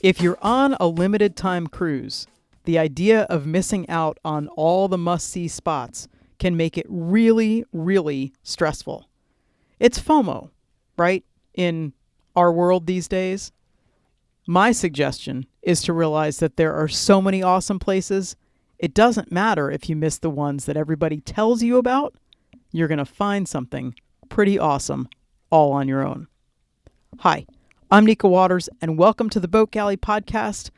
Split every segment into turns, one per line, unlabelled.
If you're on a limited time cruise, the idea of missing out on all the must-see spots can make it really, really stressful. It's FOMO, right? In our world these days. My suggestion is to realize that there are so many awesome places. It doesn't matter if you miss the ones that everybody tells you about. You're going to find something pretty awesome all on your own. Hi, I'm Nika Waters, and welcome to the Boat Galley Podcast.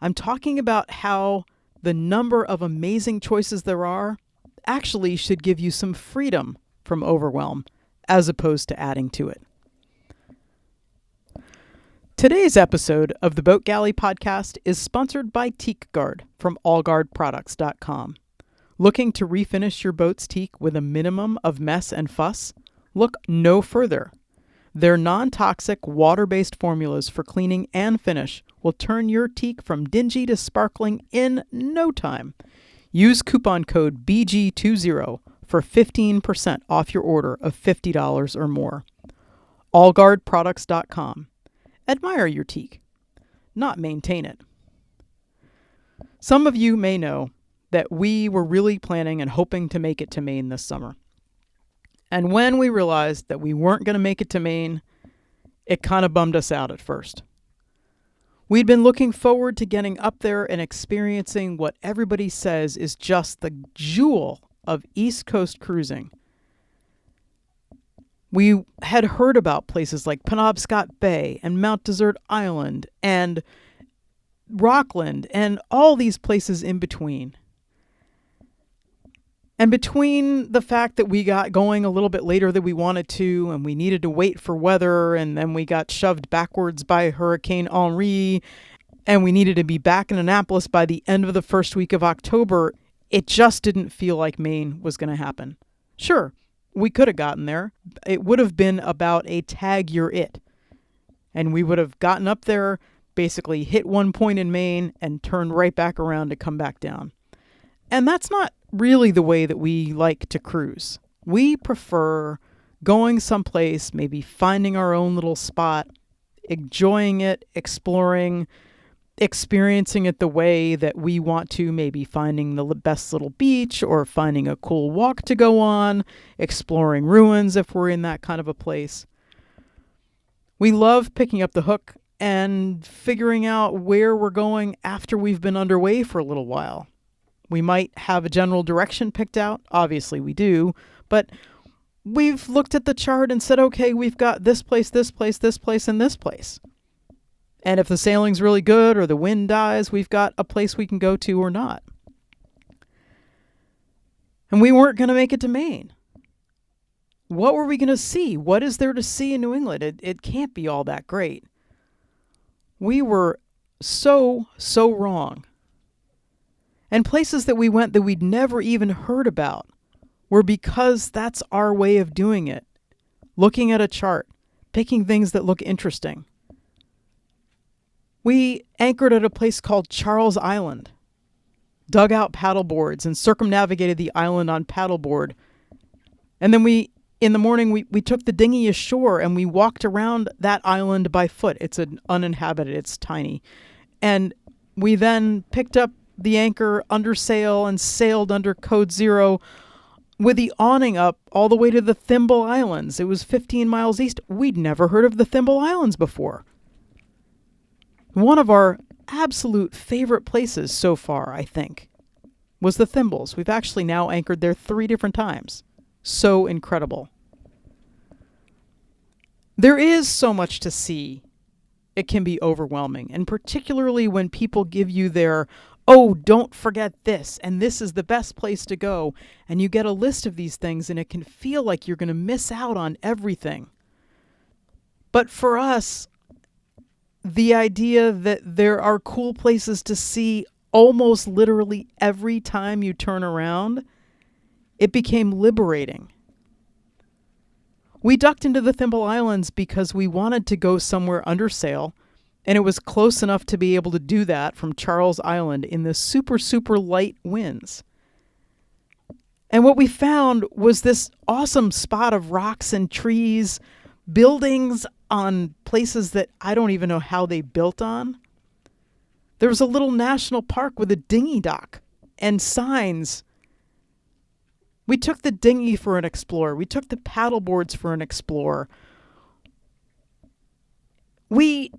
I'm talking about how the number of amazing choices there are actually should give you some freedom from overwhelm, as opposed to adding to it. Today's episode of the Boat Galley Podcast is sponsored by Teak Guard from allguardproducts.com. Looking to refinish your boat's teak with a minimum of mess and fuss? Look no further. Their non-toxic, water-based formulas for cleaning and finish will turn your teak from dingy to sparkling in no time. Use coupon code BG20 for 15% off your order of $50 or more. allguardproducts.com. Admire your teak, not maintain it. Some of you may know that we were really planning and hoping to make it to Maine this summer. And when we realized that we weren't going to make it to Maine, it kind of bummed us out at first. We'd been looking forward to getting up there and experiencing what everybody says is just the jewel of East Coast cruising. We had heard about places like Penobscot Bay and Mount Desert Island and Rockland and all these places in between. And between the fact that we got going a little bit later than we wanted to, and we needed to wait for weather, and then we got shoved backwards by Hurricane Henri, and we needed to be back in Annapolis by the end of the first week of October, it just didn't feel like Maine was going to happen. Sure, we could have gotten there. It would have been about a tag you're it. And we would have gotten up there, basically hit one point in Maine, and turned right back around to come back down. And that's not really the way that we like to cruise. We prefer going someplace, maybe finding our own little spot, enjoying it, exploring, experiencing it the way that we want to, maybe finding the best little beach or finding a cool walk to go on, exploring ruins if we're in that kind of a place. We love picking up the hook and figuring out where we're going after we've been underway for a little while. We might have a general direction picked out. Obviously we do. But we've looked at the chart and said, okay, we've got this place, this place, this place, and this place. And if the sailing's really good or the wind dies, we've got a place we can go to or not. And we weren't going to make it to Maine. What were we going to see? What is there to see in New England? It can't be all that great. We were so wrong. And places that we went that we'd never even heard about were because that's our way of doing it. Looking at a chart, picking things that look interesting. We anchored at a place called Charles Island, dug out paddleboards and circumnavigated the island on paddleboard. And then in the morning, we took the dinghy ashore and we walked around that island by foot. It's uninhabited, it's tiny. And we then picked up the anchor under sail and sailed under code 0 with the awning up all the way to the Thimble Islands. It was 15 miles east. We'd never heard of the Thimble Islands before. One of our absolute favorite places so far, I think, was the Thimbles. We've actually now anchored there 3 different times. So incredible. There is so much to see. It can be overwhelming, and particularly when people give you their, oh, don't forget this, and this is the best place to go, and you get a list of these things, and it can feel like you're going to miss out on everything. But for us, the idea that there are cool places to see almost literally every time you turn around, it became liberating. We ducked into the Thimble Islands because we wanted to go somewhere under sail, and it was close enough to be able to do that from Charles Island in the super light winds. And what we found was this awesome spot of rocks and trees, buildings on places that I don't even know how they built on. There was a little national park with a dinghy dock and signs. We took the dinghy for an explore. We took the paddle boards for an explore. We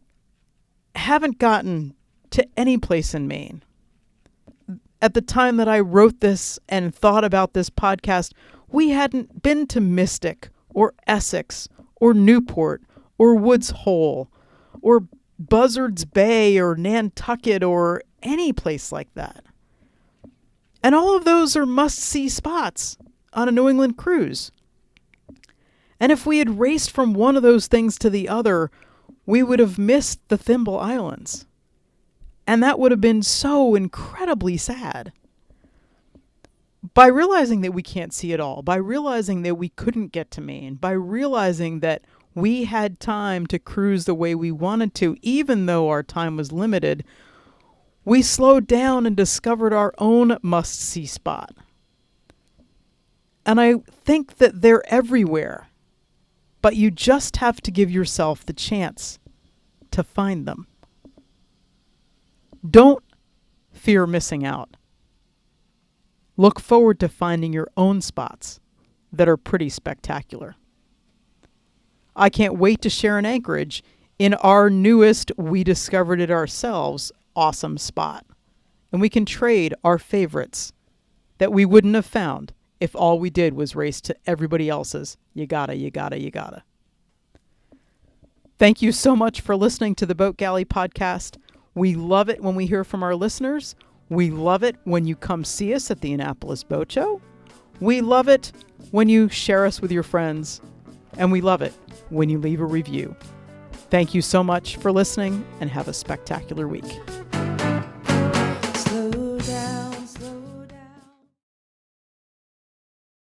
haven't gotten to any place in Maine. At the time that I wrote this and thought about this podcast, we hadn't been to Mystic or Essex or Newport or Woods Hole or Buzzards Bay or Nantucket or any place like that. And all of those are must-see spots on a New England cruise. And if we had raced from one of those things to the other, we would have missed the Thimble Islands. And that would have been so incredibly sad. By realizing that we can't see it all, by realizing that we couldn't get to Maine, by realizing that we had time to cruise the way we wanted to, even though our time was limited, we slowed down and discovered our own must-see spot. And I think that they're everywhere, but you just have to give yourself the chance to find them. Don't fear missing out. Look forward to finding your own spots that are pretty spectacular. I can't wait to share an Anchorage in our newest We Discovered It Ourselves awesome spot. And we can trade our favorites that we wouldn't have found if all we did was race to everybody else's. You gotta. Thank you so much for listening to the Boat Galley podcast. We love it when we hear from our listeners. We love it when you come see us at the Annapolis Boat Show. We love it when you share us with your friends. And we love it when you leave a review. Thank you so much for listening and have a spectacular week.